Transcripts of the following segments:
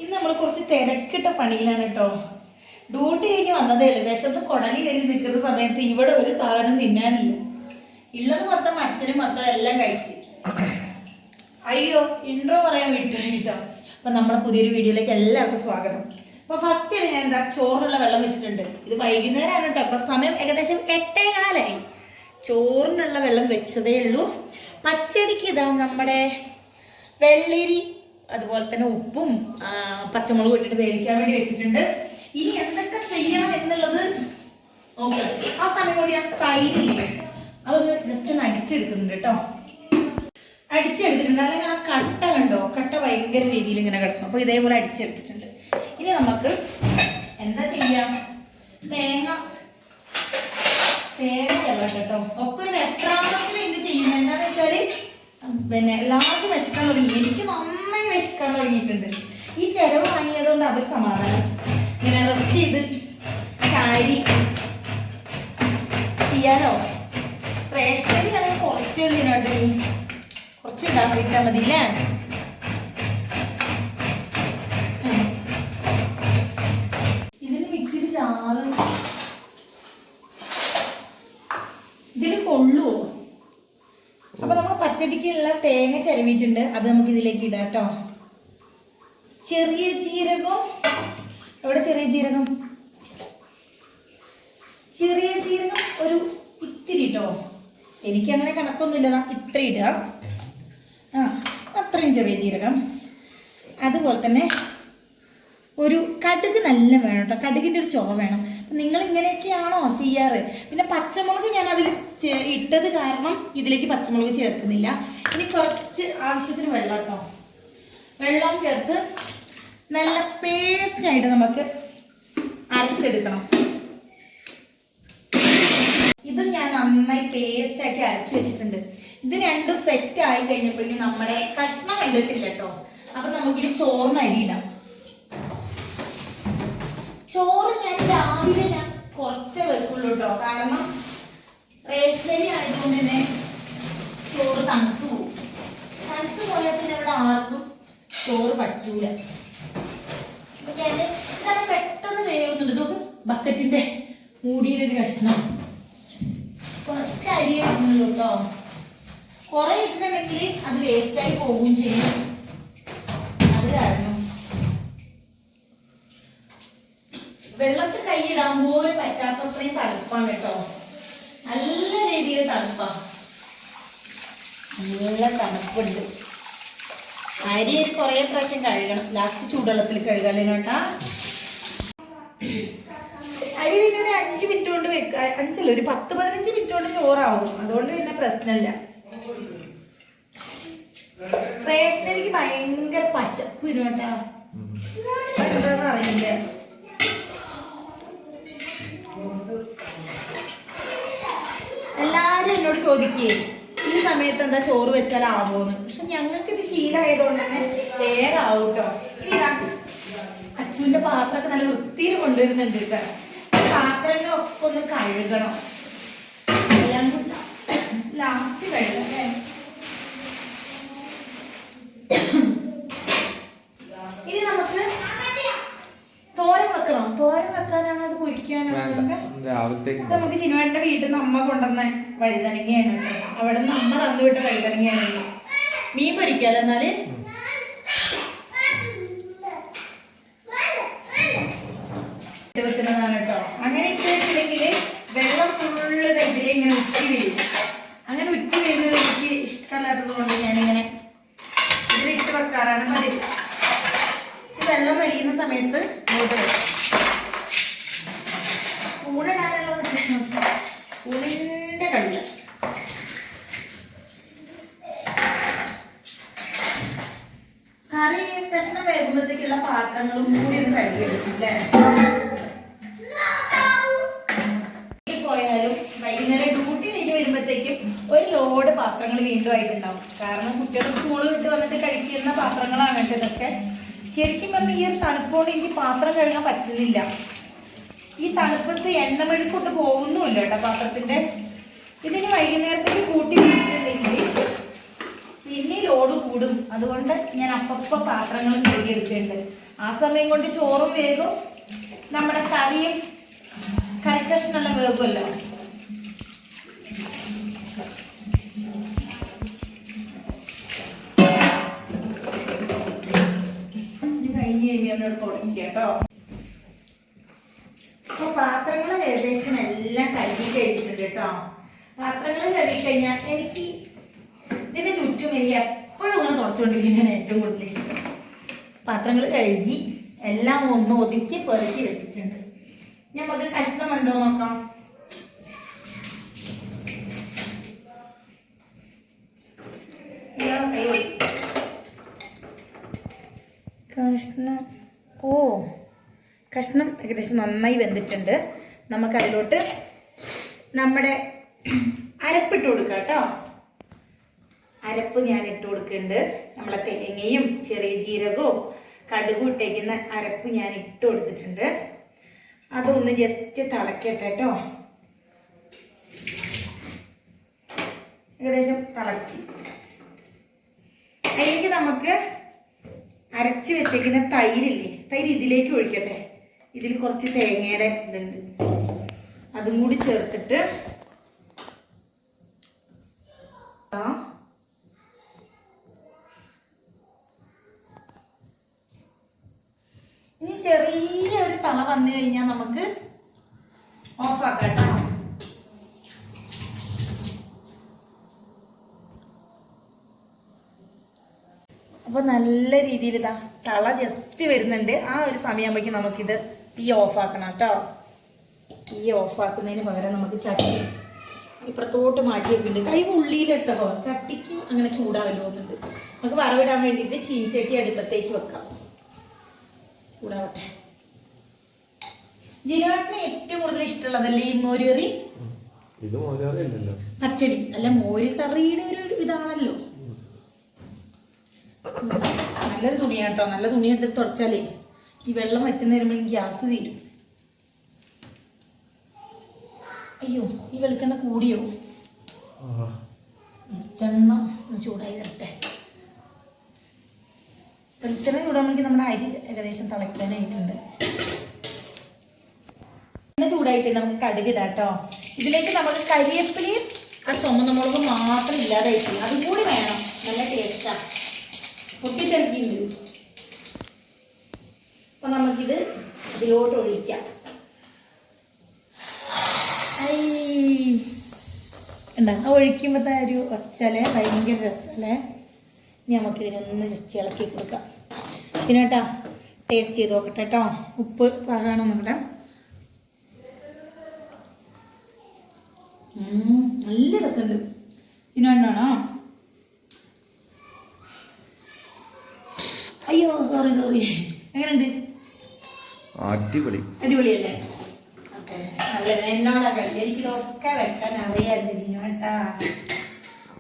ഇന്ന് നമ്മൾ കുറച്ച് തിരക്കിട്ട പണിയിലാണ് കേട്ടോ. ഡ്യൂട്ടി കഴിഞ്ഞ് വന്നതേ ഉള്ളൂ. വിശന്ന് കുടലി കയറി നിൽക്കുന്ന സമയത്ത് ഇവിടെ ഒരു സാധനം തിന്നാനില്ല. ഉള്ളത് മൊത്തം അച്ഛനും മക്കളും എല്ലാം കഴിച്ച്. അയ്യോ ഇൻട്രോ പറയാൻ വിട്ടു കേട്ടോ. അപ്പം നമ്മുടെ പുതിയൊരു വീഡിയോയിലേക്ക് എല്ലാവർക്കും സ്വാഗതം. അപ്പോൾ ഫസ്റ്റ് ഞാൻ എന്താ ചോറിനുള്ള വെള്ളം വെച്ചിട്ടുണ്ട്. ഇത് വൈകുന്നേരമാണ് കേട്ടോ. അപ്പം സമയം ഏകദേശം 8:15. ചോറിനുള്ള വെള്ളം വെച്ചതേ ഉള്ളൂ. പച്ചടിക്ക് ഇതാ നമ്മുടെ വെള്ളരി അതുപോലെ തന്നെ ഉപ്പും പച്ചമുളകും ഇട്ടിട്ട് വേവിക്കാൻ വേണ്ടി വെച്ചിട്ടുണ്ട്. ഇനി എന്തൊക്കെ ചെയ്യണം എന്നുള്ളത് ഓക്കെ. ആ സമയം കൂടി ഞാൻ തൈരില്ലേ അതൊന്ന് ജസ്റ്റ് ഒന്ന് അടിച്ചെടുക്കുന്നുണ്ട് കേട്ടോ. അടിച്ചെടുത്തിട്ടുണ്ട്. അല്ലെങ്കിൽ ആ കട്ട കണ്ടോ, കട്ട ഭയങ്കര രീതിയിൽ ഇങ്ങനെ കിടക്കും. അപ്പോൾ ഇതേപോലെ അടിച്ചെടുത്തിട്ടുണ്ട്. ഇനി നമുക്ക് എന്താ ചെയ്യാം, തേങ്ങ ചെല്ലട്ടെ കേട്ടോ. ഒക്കെ ഒരു വെപ്രാളത്തിൽ ഇത് ചെയ്യുന്നത് എന്താണെന്ന് വെച്ചാൽ പിന്നെ എല്ലാവർക്കും വിശക്കാൻ തുടങ്ങി. എനിക്ക് നന്നായി വിശക്കാൻ തുടങ്ങിയിട്ടുണ്ട്. ഈ ചെലവ് വാങ്ങിയതുകൊണ്ട് അതൊരു സമാധാനം. ഇങ്ങനെ റെസ്റ്റ് ചെയ്ത് ചാരി ചെയ്യാനോ. റേഷനറി ആണെങ്കിൽ കുറച്ച് ഇതിനോട്ട് കുറച്ച് ഉണ്ടാക്കിയിട്ടാൽ മതി അല്ലേ. ഇതിന് മിക്സിയിൽ ചാറ് ഇതിന് കൊള്ളുവോ? അപ്പൊ നമുക്ക് പച്ചടിക്കുള്ള തേങ്ങ ചിരവിയിട്ടുണ്ട്. അത് നമുക്ക് ഇതിലേക്ക് ഇടാം കേട്ടോ. ചെറിയ ജീരകം എവിടെ? ചെറിയ ജീരകം ഒരു ഇത്തിരി ഇട്ടോ. എനിക്കങ്ങനെ കണക്കൊന്നുമില്ല. ഇത്ര ഇടുക. അത്രയും ചെറിയ ജീരകം. അതുപോലെ തന്നെ ഒരു കടുക് നല്ല വേണം കേട്ടോ. കടുകിൻ്റെ ഒരു ചുവ വേണം. നിങ്ങൾ ഇങ്ങനെയൊക്കെയാണോ ചെയ്യാറ്? പിന്നെ പച്ചമുളക് ഞാൻ അതിൽ ഇട്ടത് കാരണം ഇതിലേക്ക് പച്ചമുളക് ചേർക്കുന്നില്ല. ഇനി കുറച്ച് ആവശ്യത്തിന് വെള്ളം കേട്ടോ. വെള്ളം ചേർത്ത് നല്ല പേസ്റ്റായിട്ട് നമുക്ക് അരച്ചെടുക്കണം. ഇത് ഞാൻ നന്നായി പേസ്റ്റാക്കി അരച്ച് വെച്ചിട്ടുണ്ട്. ഇത് രണ്ടും സെറ്റ് ആയി കഴിഞ്ഞപ്പോഴേക്കും നമ്മുടെ കഷ്ണം വെന്തിട്ടില്ല കേട്ടോ. അപ്പൊ നമുക്കിത് ചോറിന് അരിയിടാം. ചോറ് ഞാൻ രാവിലെ കുറച്ചേ വെക്കുള്ളൂ കേട്ടോ. കാരണം റേഷനറി ആയതുകൊണ്ട് തന്നെ ചോറ് തണുത്തു പോകും. തണുത്ത് പോയാൽ പിന്നെ ഇവിടെ ആർക്കും ചോറ് പറ്റൂല. അപ്പൊ ഞാൻ ഇതാണ് പെട്ടെന്ന് വേവുന്നുണ്ട്. ഇതൊക്കെ ബക്കറ്റിന്റെ മൂടിയുടെ ഒരു കഷ്ണം. കുറച്ച് അരി ഇടുന്നുള്ളൂ കേട്ടോ. കുറെ ഇട്ടിട്ടുണ്ടെങ്കിൽ അത് വേസ്റ്റായി പോവുകയും ചെയ്യും. അത് കാരണം വെള്ളത്തിൽ കൈയിടാൻ പോലും പറ്റാത്തത്രയും തണുപ്പാണ് കേട്ടോ. നല്ല രീതിയിൽ തണുപ്പാണ്. നല്ല തണുപ്പുണ്ട്. അരി കുറേ പ്രാവശ്യം കഴുകണം. ലാസ്റ്റ് ചൂടുവെള്ളത്തിൽ കഴുകാല്ലേ കേട്ടാ. അരി പിന്നെ ഒരു 5 മിനിറ്റ് കൊണ്ട് വെക്കുക. 5 ഒരു 10-15 മിനിറ്റ് കൊണ്ട് ചോറാവും. അതുകൊണ്ട് പിന്നെ പ്രശ്നമില്ല. റേഷനരിക്ക് ഭയങ്കര പശപ്പ് കേട്ടാ. എന്താന്ന് അറിയില്ല. എല്ലാരും എന്നോട് ചോദിക്കേ ഈ സമയത്ത് എന്താ ചോറ് വെച്ചാൽ ആവുമെന്ന്. പക്ഷെ ഞങ്ങൾക്ക് ഇത് ശീലമായതുകൊണ്ട് തന്നെ വേറെ ആവും കേട്ടോ. ഇനി അച്ഛൻ്റെ പാത്രമൊക്കെ നല്ല വൃത്തിയിൽ കൊണ്ടുവരുന്നുണ്ട് കേട്ടോ. പാത്രങ്ങളൊക്കെ ഒന്ന് കഴുകണം. എല്ലാം ലാസ്റ്റ് കഴുകാം അല്ലേ. ഇനി നമുക്ക് തോരൻ വെക്കണം. തോരൻ വെക്കാനാണ് അത് പൊരിക്കാനാണ്. നമുക്ക് സിനിമയുടെ വീട്ടിൽ നിന്ന് അമ്മ കൊണ്ടുവന്ന വഴുതനങ്ങയാണ് കേട്ടോ. അവിടെ നിന്ന് അമ്മ തന്നു വിട്ട വഴുതനങ്ങയാണ്. മീൻ പൊരിക്കാലോ എന്നാല്. വെക്കുന്നതാണ് കേട്ടോ. അങ്ങനെ ഇട്ടിട്ടുണ്ടെങ്കിൽ വെള്ളം ഫുള്ള് ഇതിലെ ഇങ്ങനെ ഉറ്റി വീഴും. അങ്ങനെ ഉറ്റി വീഴുന്നത് എനിക്ക് ഇഷ്ടമല്ലാത്തത് കൊണ്ട് ഞാനിങ്ങനെ ഇതിലിട്ട് വെക്കാറാണ് പതിവ്. വെള്ളം വലിയുന്ന സമയത്ത് സ്പൂണിടാനുള്ള സ്പൂണിന്റെ കടില്ല. കറി കഷ്ണം വേകുമ്പോഴത്തേക്കുള്ള പാത്രങ്ങളും കൂടി ഒന്ന് കഴുകിയെടുക്കില്ലേ. പോയാലും വൈകുന്നേരം ഡ്യൂട്ടി കഴിഞ്ഞ് വരുമ്പോഴത്തേക്കും ഒരു ലോഡ് പാത്രങ്ങൾ വീണ്ടും ആയിട്ടുണ്ടാവും. കാരണം കുട്ടികൾ സ്കൂൾ വിട്ട് വന്നിട്ട് കഴിക്കുന്ന പാത്രങ്ങളാണ് ഇതൊക്കെ. ശരിക്കും പറഞ്ഞാൽ ഈ ഒരു തണുപ്പോണ്ട് എനിക്ക് പാത്രം കഴുകാൻ പറ്റുന്നില്ല. ഈ തണുപ്പത്ത് എണ്ണമെഴുക്കൊട്ട് പോകുന്നുമില്ല കേട്ടോ പാത്രത്തിന്റെ. ഇതിന് വൈകുന്നേരത്തേക്ക് കൂട്ടി വെച്ചിട്ടുണ്ടെങ്കിൽ പിന്നെ ലോഡ് കൂടും. അതുകൊണ്ട് ഞാൻ അപ്പപ്പ പാത്രങ്ങളും കഴുകിയെടുക്കുന്നുണ്ട്. ആ സമയം കൊണ്ട് ചോറും വേഗം നമ്മുടെ കറിയും കറിക്കഷ്ണെല്ലാം വേകുമല്ലോ. കഴിഞ്ഞ് കഴിഞ്ഞാൽ തുടങ്ങി കേട്ടോ. അപ്പൊ പാത്രങ്ങൾ ഏകദേശം എല്ലാം കഴുകി കഴിഞ്ഞിട്ടുണ്ട് കേട്ടോ. പാത്രങ്ങൾ കഴുകി കഴിഞ്ഞാൽ എനിക്ക് ഇതിന്റെ ചുറ്റും എനിക്ക് എപ്പോഴും ഇങ്ങനെ തുടച്ചുകൊണ്ടിരിക്കുന്നതാണ് ഏറ്റവും കൂടുതൽ ഇഷ്ടം. പാത്രങ്ങൾ കഴുകി എല്ലാം ഒന്ന് ഒതുക്കി പെറുക്കി വെച്ചിട്ടുണ്ട്. നമുക്ക് കഷ്ണം എന്തോ നോക്കാം. കഷ്ണം കഷ്ണം ഏകദേശം നന്നായി വെന്തിട്ടുണ്ട്. നമുക്ക് അതിലോട്ട് നമ്മുടെ അരപ്പിട്ട് കൊടുക്കാം കേട്ടോ. അരപ്പ് ഞാൻ ഇട്ട് കൊടുക്കുന്നുണ്ട്. നമ്മളെ തേങ്ങയും ചെറിയ ജീരകവും കടുകും ഇട്ടേക്കുന്ന അരപ്പ് ഞാൻ ഇട്ട് കൊടുത്തിട്ടുണ്ട്. അതൊന്ന് ജസ്റ്റ് തിളക്കട്ടെ കേട്ടോ. ഏകദേശം തിളച്ച് അതിലേക്ക് നമുക്ക് അരച്ച് വെച്ചേക്കുന്ന തൈരില്ലേ, തൈര് ഇതിലേക്ക് ഒഴിക്കട്ടെ. ഇതിൽ കുറച്ച് തേങ്ങയുടെ ഇതുണ്ട്, അതും കൂടി ചേർത്തിട്ട് ഇനി ചെറിയൊരു തള വന്നു കഴിഞ്ഞാൽ നമുക്ക് ഓഫാക്കാം കേട്ടോ. അപ്പോൾ നല്ല രീതിയിൽ ഇതാ തള ജസ്റ്റ് വരുന്നുണ്ട്. ആ ഒരു സമയമാകുമ്പോഴേക്കും നമുക്കിത് തീ ഓഫാക്കണം കേട്ടോ. തീ ഓഫാക്കുന്നതിന് പകരം നമുക്ക് ചട്ടി ഇപ്പുറത്തോട്ട് മാറ്റി വെക്കുന്നുണ്ട്. കൈ ഉള്ളിയിലിട്ടോ, ചട്ടിക്ക് അങ്ങനെ ചൂടാവല്ലോ എന്നുണ്ട്. നമുക്ക് വറവിടാൻ വേണ്ടിയിട്ട് ചീനിച്ചട്ടി അടുപ്പത്തേക്ക് വെക്കാം, ചൂടാവട്ടെ. ജിനുവേട്ടന് ഏറ്റവും കൂടുതൽ ഇഷ്ടമുള്ളതല്ലേ ഈ മോര് കറി? പച്ചടി അല്ല, മോര് കറിയുടെ ഒരു ഇതാണല്ലോ. നല്ലൊരു തുണിയാണ് കേട്ടോ. നല്ല തുണി എടുത്തിട്ട് തുടച്ചാലേ ഈ വെള്ളം വറ്റുന്ന വരുമ്പോൾ ഗ്യാസ് തീരും. അയ്യോ, ഈ വെളിച്ചെണ്ണ കൂടിയോ? വെളിച്ചെണ്ണ ചൂടായി വരട്ടെ. വെളിച്ചെണ്ണ ചൂടാകുമ്പോഴേക്കും നമ്മുടെ അരി ഏകദേശം തിളയ്ക്കാനായിട്ടുണ്ട്. എണ്ണ ചൂടായിട്ടുണ്ട്, നമുക്ക് കടുക് ഇടാം കേട്ടോ. ഇതിലേക്ക് നമുക്ക് കരിവേപ്പിലയും ആ ചുമന്ന മുളകും മാത്രം ഇല്ലാതായിട്ട് അതും കൂടി വേണം. നല്ല ടേസ്റ്റാണ്, പൊട്ടിത്തെറിക്കുന്നുണ്ട്. അപ്പൊ നമുക്കിത് ഇതിലോട്ട് ഒഴിക്കാം. ഉണ്ടാ ഒഴിക്കുമ്പോഴത്തെ ഒരു ഒച്ചല്ലേ ഭയങ്കര രസമല്ലേ. ഇനി നമുക്കിതിനൊന്ന് ജസ്റ്റ് ഇളക്കി കൊടുക്കാം. പിന്നെ കേട്ടോ ടേസ്റ്റ് ചെയ്ത് നോക്കട്ടെ കേട്ടോ. ഉപ്പ് പാകാണോ നമ്മുടെ? നല്ല രസമുണ്ട്. ഇതിനോണ്ടാണോ? അയ്യോ സോറി എങ്ങനെയുണ്ട്? അടിപൊളിയല്ലേ? നല്ല എന്നോടാ കളി. എനിക്കിതൊക്കെ വെക്കാൻ അറിയാമായിരുന്നു കേട്ടാ.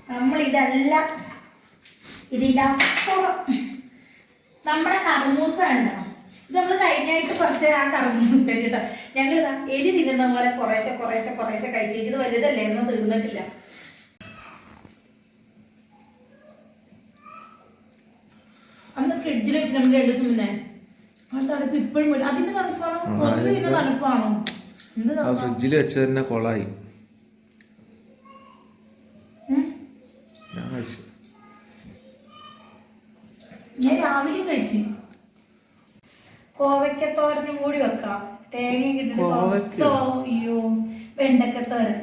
നമ്മളിതെല്ലാം ഇതിൻ്റെ അപ്പുറം നമ്മുടെ കർമൂസ ഉണ്ടോ, ഇത് നമ്മൾ കഴിഞ്ഞ ആഴ്ച കുറച്ച് ആ കർമൂസ കേട്ടോ. ഞങ്ങളിതാ എരി തിന്നുന്ന പോലെ കുറേശ്ശെ കഴിച്ചു. ഇത് വലുതല്ലേ, ഒന്നും തീർന്നിട്ടില്ല. അന്ന് ഫ്രിഡ്ജിൽ വെച്ച് നമ്മൾ 2 ദിവസം മുന്നേ ആ തണുപ്പ് ഇപ്പോഴും അതിന്റെ തണുപ്പാണോ പിന്നെ തണുപ്പാണോ? ഫ്രിഡ്ജിൽ വെച്ച് തന്നെ കൊളായി. ഞാൻ രാവിലെ കഴിച്ചു. കോവയ്ക്കത്തോരനും കൂടി വെക്കാം. തേങ്ങ കിട്ടിട്ട് അയ്യോ വെണ്ടക്കത്തോരൻ.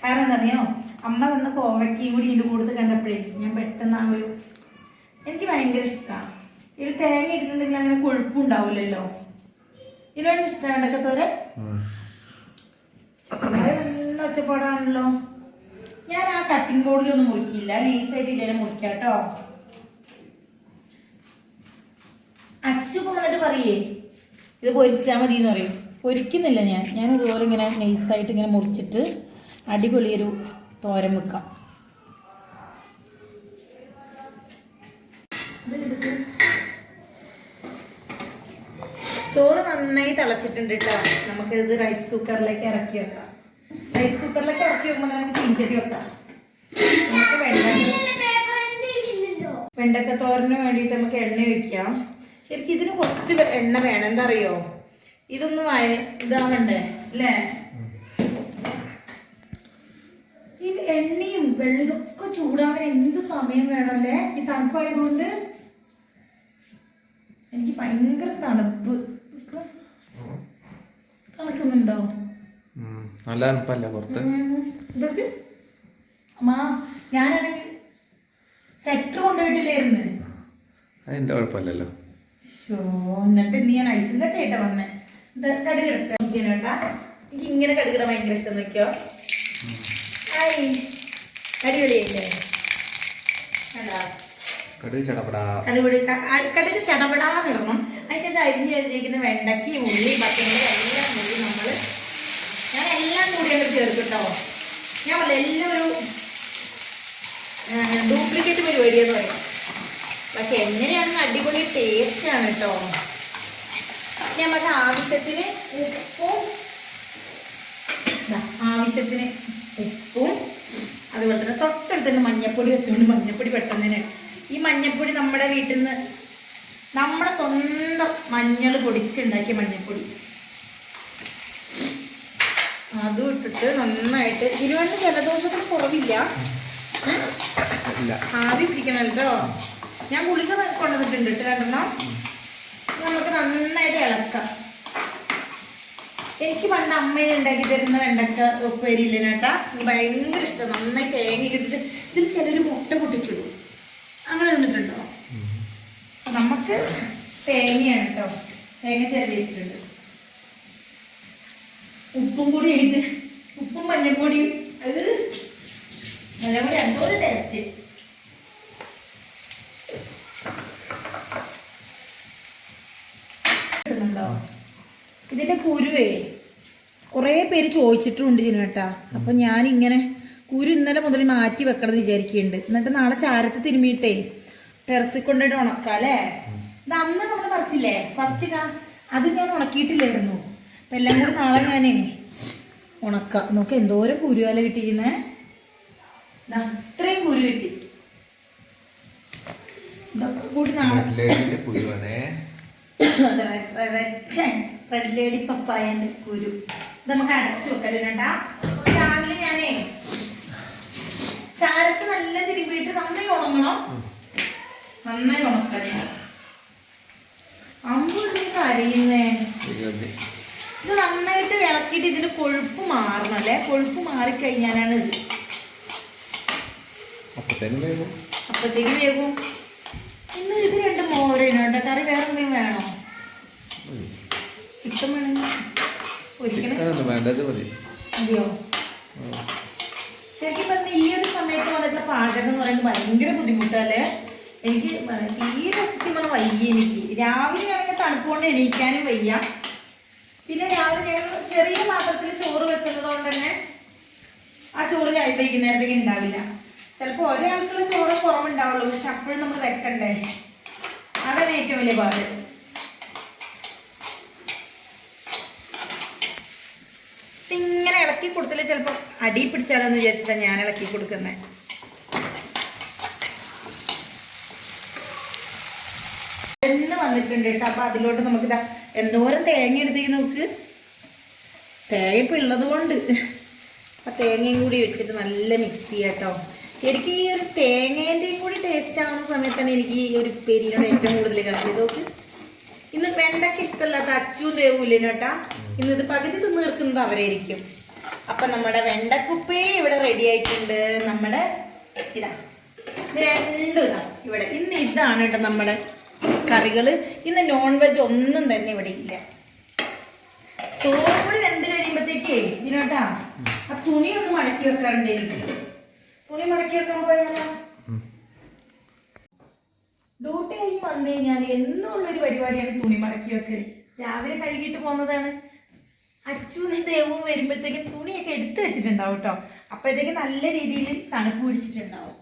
കാരണം എന്താറിയോ, അമ്മ തന്ന കോവയ്ക്കയും കൂടി ഇതിൻ്റെ കൂടുതൽ കണ്ടപ്പോഴേ ഞാൻ പെട്ടെന്ന് ആ ഒരു എനിക്ക് ഭയങ്കര ഇഷ്ടമാണ്. ഇതിൽ തേങ്ങ ഇട്ടിട്ടുണ്ടെങ്കിൽ അങ്ങനെ കൊഴുപ്പുണ്ടാവില്ലല്ലോ. ഇതിനോട് ഇഷ്ടമാണ് വെണ്ടക്കത്തോരൻ. നല്ല ഒച്ചപ്പാടാണല്ലോ. ഞാൻ ആ കട്ടിംഗ് ബോർഡിലൊന്നും മുറിക്കില്ല, നൈസായിട്ട് ഇല്ലേ മുറിക്കാം കേട്ടോ. അച്ഛൻ വന്നിട്ട് പറയേ ഇത് പൊരിച്ചാൽ മതി എന്ന് പറയും. പൊരിക്കുന്നില്ല ഞാൻ ഇതുപോലെ ഇങ്ങനെ നൈസായിട്ട് ഇങ്ങനെ മുറിച്ചിട്ട് അടിപൊളിയൊരു തോരൻ വെക്കാം. ചോറ് നന്നായി തിളച്ചിട്ടുണ്ട് കേട്ടോ. നമുക്കിത് റൈസ് കുക്കറിലേക്ക് ഇറക്കി വെക്കാം. റൈസ് കുക്കറിലേക്ക് ഇറക്കി വെക്കുമ്പോൾ നമുക്ക് ചീനിച്ചട്ടി വെക്കാം. നമുക്ക് വെണ്ടക്ക തോരന് വേണ്ടിയിട്ട് നമുക്ക് എണ്ണ ഒഴിക്കാം. ശരിക്കും ഇതിന് കുറച്ച് എണ്ണ വേണം, എന്താ അറിയോ, ഇതൊന്നും ഇതാവണ്ടേ അല്ലേ? ഈ എണ്ണയും വെള്ളം ഇതൊക്കെ ചൂടാവാൻ എന്ത് സമയം വേണമല്ലേ? ഈ തണുപ്പായതുകൊണ്ട് എനിക്ക് ഭയങ്കര തണുപ്പ്. തണുക്കുന്നുണ്ടോ? നല്ല തണുപ്പല്ലേ പുറത്ത്? ഇതൊക്കെ അമ്മാ ഞാനാണെങ്കിൽ സെറ്റർ കൊണ്ടുപോയിട്ടില്ലായിരുന്നു. അതിന്റെ കുഴപ്പമില്ലല്ലോ. എന്നിട്ട് നീ ഞാൻ ഐസിന്റെ കേട്ടാ വന്നേ. കടുകിട നോക്കിയാ, എനിക്ക് ഇങ്ങനെ കടുകിട ഭയങ്കര ഇഷ്ടം. നോക്കിയോ, അടിപൊളിയല്ലേ? കടുക് ചടപടാന്നിടണം. അതിനുശേഷം അരിഞ്ഞ് വെച്ചിരിക്കുന്ന വെണ്ടയ്ക്ക്, ഉള്ളി, പച്ചമുളക് എല്ലാം കൂടി ഞാൻ എല്ലാം കൂടി അങ്ങോട്ട് ചേർക്കട്ടോ. ഞാൻ പറയാം എല്ലാം ഒരു ഡ്യൂപ്ലിക്കേറ്റ് പരിപാടിയെന്ന് പറയും. പക്ഷെ എങ്ങനെയാണെന്ന് അടിപൊളി ടേസ്റ്റ് ആണ് കേട്ടോ. നമുക്ക് ആവശ്യത്തിന് ഉപ്പും അതുപോലെ തന്നെ തൊട്ടടുത്ത് തന്നെ മഞ്ഞപ്പൊടി വെച്ചുകൊണ്ട്, മഞ്ഞപ്പൊടി പെട്ടെന്ന് ഈ മഞ്ഞപ്പൊടി നമ്മുടെ വീട്ടിൽ നിന്ന് നമ്മുടെ സ്വന്തം മഞ്ഞൾ പൊടിച്ചുണ്ടാക്കിയ മഞ്ഞപ്പൊടി അതും ഇട്ടിട്ട് നന്നായിട്ട് ഇരുവണ്ണ ജലദോഷത്തിന് കുറവില്ല, ആവി പിടിക്കണം കേട്ടോ. ഞാൻ ഗുളിക കൊണ്ടുവന്നിട്ടുണ്ട് കേട്ടോ 2 നമുക്ക് നന്നായിട്ട് ഇളക്കാം. എനിക്ക് പണ്ട് അമ്മയെ ഉണ്ടാക്കി തരുന്ന വെണ്ടക്ക ഉപ്പേരിയില്ല ചേട്ടാ, എനിക്ക് ഭയങ്കര ഇഷ്ടം. നന്നായി തേങ്ങ ഇട്ടിട്ട് ഇതിൽ ചിലർ മുട്ട പൊട്ടിച്ചിടും, അങ്ങനെ നിന്നിട്ടുണ്ടോ? നമുക്ക് തേങ്ങയാണ് കേട്ടോ, തേങ്ങ ചിലവ് വെച്ചിട്ടുണ്ട്. ഉപ്പും കൂടി ആയിട്ട്, ഉപ്പും മഞ്ഞപ്പൊടിയും, അത് നല്ലപോലെ എന്തോ ഒരു ടേസ്റ്റ്. ഇതിന്റെ കുരുവേ കുറേ പേര് ചോദിച്ചിട്ടുണ്ട് ചേട്ടാ. അപ്പൊ ഞാനിങ്ങനെ കുരു ഇന്നലെ മുതൽ മാറ്റി വെക്കണം വിചാരിക്കുന്നുണ്ട്. എന്നിട്ട് നാളെ ചാരത്ത് തിരുമ്മിയിട്ടേ ടെറസിൽ കൊണ്ടിട്ട് ഉണക്കാം അല്ലേ? ഇത് അന്ന് നമ്മൾ പറിച്ചില്ലേ ഫസ്റ്റ്, അത് ഞാൻ ഉണക്കിയിട്ടില്ലായിരുന്നു. അപ്പൊ എല്ലാം കൂടി നാളെ ഞാനേ ഉണക്കാം. നോക്കാം എന്തോരം കുരുവല കിട്ടിയിരുന്നേ. അത്രയും കുരു കിട്ടി. ഇതൊക്കെ കൂടി നാളെ റെഡ് ലേഡി പപ്പായന്റെ കുരു ഇത് നമുക്ക് അടച്ചു വെക്കല്ലേ കേട്ടാ. രാവിലെ ഞാനേ ചാരത്ത് നല്ല തിരുമ്പിയിട്ട് നന്നായി ഉണങ്ങണം, നന്നായി ഉണക്കണേ. അമ്പൂരി കരയുന്നേ. ഇത് നന്നായിട്ട് ഇളക്കിയിട്ട് ഇതിന് കൊഴുപ്പ് മാറണം അല്ലേ? കൊഴുപ്പ് മാറിക്കഴിഞ്ഞാലാണ് ഇത് അപ്പത്തേക്ക് വേഗം. ഇന്ന് ഇത് 2 മോരാണ് കേട്ടോ. കറി വേറെ എന്തെങ്കിലും വേണോ? ചിക്കൻ വേണമെങ്കിൽ മതിയോ? ശരിക്കും പറഞ്ഞാൽ ഈ ഒരു സമയത്ത് വന്നിട്ടുള്ള പാചകം എന്ന് പറയുന്നത് ഭയങ്കര ബുദ്ധിമുട്ടല്ലേ? എനിക്ക് തീരെ സത്യം പറഞ്ഞാൽ വയ്യ. എനിക്ക് രാവിലെ ആണെങ്കിൽ തണുപ്പ് കൊണ്ട് എണീക്കാനും വയ്യ. പിന്നെ രാവിലെ ഞങ്ങൾ ചെറിയ പാത്രത്തിൽ ചോറ് വെക്കുന്നത് കൊണ്ട് തന്നെ ആ ചോറ് വൈകുന്നേരത്തേക്ക് ഉണ്ടാവില്ല. ചിലപ്പോൾ ഒരാൾക്കുള്ള ചോറ് കുറവുണ്ടാവുള്ളൂ, പക്ഷെ അപ്പോഴും നമ്മൾ വെക്കണ്ടേ. അതാണ് ഏറ്റവും വലിയ പാട്. ഇങ്ങനെ ഇളക്കി കൊടുത്തില്ല, ചിലപ്പോൾ അടി പിടിച്ചാലോന്ന് വിചാരിച്ചിട്ടാണ് ഞാൻ ഇളക്കി കൊടുക്കുന്നത്. എന്ന് വന്നിട്ടുണ്ട് കേട്ടോ. അപ്പൊ അതിലോട്ട് നമുക്ക് എന്തോരം തേങ്ങ എടുത്തേക്ക് നോക്ക്. തേങ്ങ ഇപ്പം ഉള്ളത് കൊണ്ട് ആ തേങ്ങയും കൂടി വെച്ചിട്ട് നല്ല മിക്സ് ചെയ്യാം കേട്ടോ. ശരിക്കും ഈ ഒരു തേങ്ങേൻ്റെയും കൂടി ടേസ്റ്റ് ആവുന്ന സമയത്താണ് എനിക്ക് ഈ ഒരു പെരിയോട് ഏറ്റവും കൂടുതൽ കാര്യം. നോക്ക്, ഇന്ന് വെണ്ടയ്ക്ക് ഇഷ്ടമല്ലാത്ത അച്ചുവും ദേവൂല്ലേ കേട്ടാ. ഇന്നിത് പകുതി തിന്ന് തീർക്കുന്നത് അവരായിരിക്കും. അപ്പം നമ്മുടെ വെണ്ടക്കുപ്പേരി ഇവിടെ റെഡി ആയിട്ടുണ്ട്. നമ്മുടെ ഇത് രണ്ടും ഇവിടെ. ഇന്ന് ഇതാണ് കേട്ടോ നമ്മുടെ കറികൾ. ഇന്ന് നോൺ വെജ് ഒന്നും തന്നെ ഇവിടെ ഇല്ല. ചോറും കൂടി വെന്ത് കഴിയുമ്പോഴത്തേക്കേ ഇതിനോട്ടാ ആ തുണി ഒന്ന് മടക്കി വെക്കാറുണ്ട്. എനിക്ക് തുണി മടക്കി വെക്കാൻ പോയാലോ? ഡ്യൂട്ടി കഴിഞ്ഞ് വന്നു കഴിഞ്ഞാൽ എന്നുള്ളൊരു പരിപാടിയാണ് തുണി മടക്കി വെക്കൽ. രാവിലെ കഴുകിയിട്ട് പോകുന്നതാണ്. അച്ഛനും ദേവും വരുമ്പോഴത്തേക്കും തുണിയൊക്കെ എടുത്തു വെച്ചിട്ടുണ്ടാവും കേട്ടോ. അപ്പോഴത്തേക്ക് നല്ല രീതിയിൽ തണുപ്പ് പിടിച്ചിട്ടുണ്ടാവും.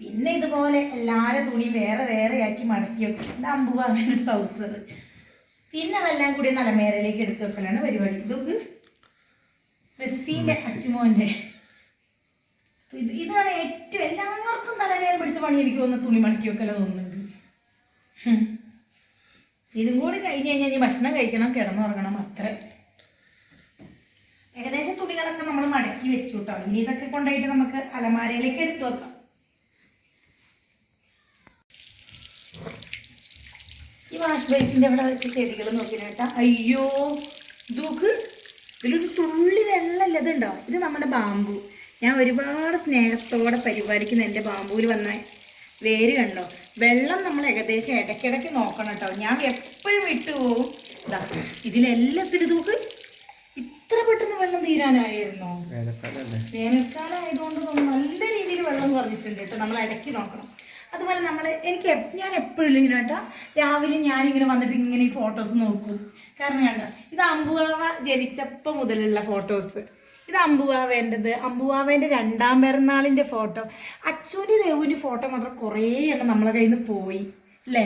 പിന്നെ ഇതുപോലെ എല്ലാവരും തുണി വേറെ വേറെ ആക്കി മടക്കി വെക്കും. ഇത് അമ്പുക അങ്ങനെ ട്രൗസർ. പിന്നെ അതെല്ലാം കൂടി നലമേരയിലേക്ക് എടുത്ത് വെക്കലാണ് പരിപാടി. ഇതൊക്കെ മെസ്സിന്റെ അച്ചുമോന്റെ ഇതാണ് ഏറ്റവും എല്ലാവർക്കും തലവേദന പിടിച്ച പണി. എനിക്ക് തോന്നുന്നു തുണി മടക്കി വെക്കല തോന്നുന്നുണ്ട്. ഇതും കൂടി കഴിഞ്ഞ് കഴിഞ്ഞാൽ ഇനി ഭക്ഷണം കഴിക്കണം, കിടന്നുറങ്ങണം, അത്ര. ഏകദേശം തുണികളൊക്കെ നമ്മൾ മടക്കി വെച്ചു കേട്ടോ. ഇനി ഇതൊക്കെ കൊണ്ടുപോയിട്ട് നമുക്ക് അലമാരയിലേക്ക് എടുത്തു വെക്കാം. ഈ വാഷ് ബേസിൻ്റെ അവിടെ വെച്ച് ചെടികൾ നോക്കിനാട്ടാ. അയ്യോ ദൂക്ക്, ഇതിലൊരു തുള്ളി വെള്ളമല്ല. ഇതുണ്ടോ, ഇത് നമ്മുടെ ബാമ്പു. ഞാൻ ഒരുപാട് സ്നേഹത്തോടെ പരിപാലിക്കുന്ന എൻ്റെ ബാമ്പുവിൽ വന്ന വേര് കണ്ടോ. വെള്ളം നമ്മൾ ഏകദേശം ഇടയ്ക്കിടയ്ക്ക് നോക്കണം കേട്ടോ. ഞാൻ എപ്പോഴും വിട്ടുപോകും. ഇതാ ഇതിലെല്ലാത്തിനും തൂക്ക് ഇത്ര പെട്ടെന്ന് വെള്ളം തീരാനായിരുന്നോ? വേനൽക്കാലം ആയതുകൊണ്ട് നല്ല രീതിയിൽ വെള്ളം കുറഞ്ഞിട്ടുണ്ട് കേട്ടോ. നമ്മൾ ഇടയ്ക്ക് നോക്കണം. അതുപോലെ ഞാൻ എപ്പോഴും ഇങ്ങനെ കേട്ടോ, രാവിലെ ഞാനിങ്ങനെ വന്നിട്ട് ഇങ്ങനെ ഈ ഫോട്ടോസ് നോക്കും. കാരണം കണ്ടോ, ഇത് അമ്പുവാവ ജനിച്ചപ്പോൾ മുതലുള്ള ഫോട്ടോസ്. ഇത് അമ്പുവാവേൻ്റെത്, അമ്പുവാവേൻ്റെ 2ാം പിറന്നാളിൻ്റെ ഫോട്ടോ. അച്ഛൻ്റെ ദേവുവിൻ്റെ ഫോട്ടോ മാത്രം കുറേ എണ്ണം നമ്മളെ കയ്യിൽ നിന്ന് പോയി അല്ലേ.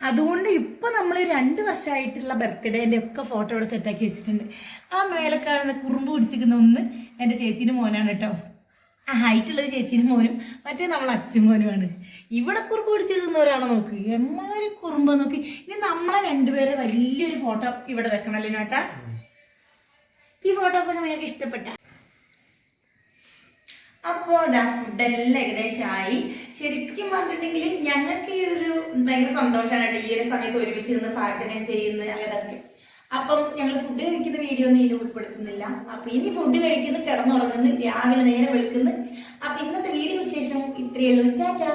അതുകൊണ്ട് ഇപ്പം നമ്മൾ 2 വർഷമായിട്ടുള്ള ബർത്ത്ഡേൻ്റെ ഒക്കെ ഫോട്ടോ ഇവിടെ സെറ്റാക്കി വെച്ചിട്ടുണ്ട്. ആ മേലെ കാണുന്ന കുറുമ്പ് പിടിച്ചിരിക്കുന്ന ഒന്ന് എൻ്റെ ചേച്ചീൻ്റെ മോനാണ് കേട്ടോ. ആ ഹൈറ്റുള്ളത് ചേച്ചീൻ്റെ മോനും, മറ്റേ നമ്മൾ അച്ഛൻ മോനുമാണ്. ഇവിടെ കുറുമ്പ് പിടിച്ചിരിക്കുന്ന ഒരാളെ നോക്ക്, എമ്മാരി കുറുമ്പ് നോക്കി. ഇനി നമ്മളെ 2 പേരെ വലിയൊരു ഫോട്ടോ ഇവിടെ വെക്കണമല്ലോ കേട്ടാ. ഈ ഫോട്ടോസൊക്കെ നിങ്ങൾക്ക് ഇഷ്ടപ്പെട്ട? അപ്പോൾ ഫുഡെല്ലാം ഏകദേശമായി. ശരിക്കും പറഞ്ഞിട്ടുണ്ടെങ്കിൽ ഞങ്ങൾക്ക് ഈ ഒരു ഭയങ്കര സന്തോഷമാണ് കേട്ടോ, ഈ ഒരു സമയത്ത് ഒരുമിച്ച് നിന്ന് പാചകം ചെയ്യുന്നത് അതൊക്കെ. അപ്പം ഞങ്ങൾ ഫുഡ് കഴിക്കുന്ന വീഡിയോ ഒന്നും ഇതിൽ ഉൾപ്പെടുത്തുന്നില്ല. അപ്പം ഇനി ഫുഡ് കഴിക്കുന്നു, കിടന്നുറങ്ങുന്നു, രാവിലെ നേരെ വെളുക്കുന്നു. അപ്പം ഇന്നത്തെ വീഡിയോ വിശേഷം ഇത്രയേ ഉള്ളൂ. ടാറ്റാ.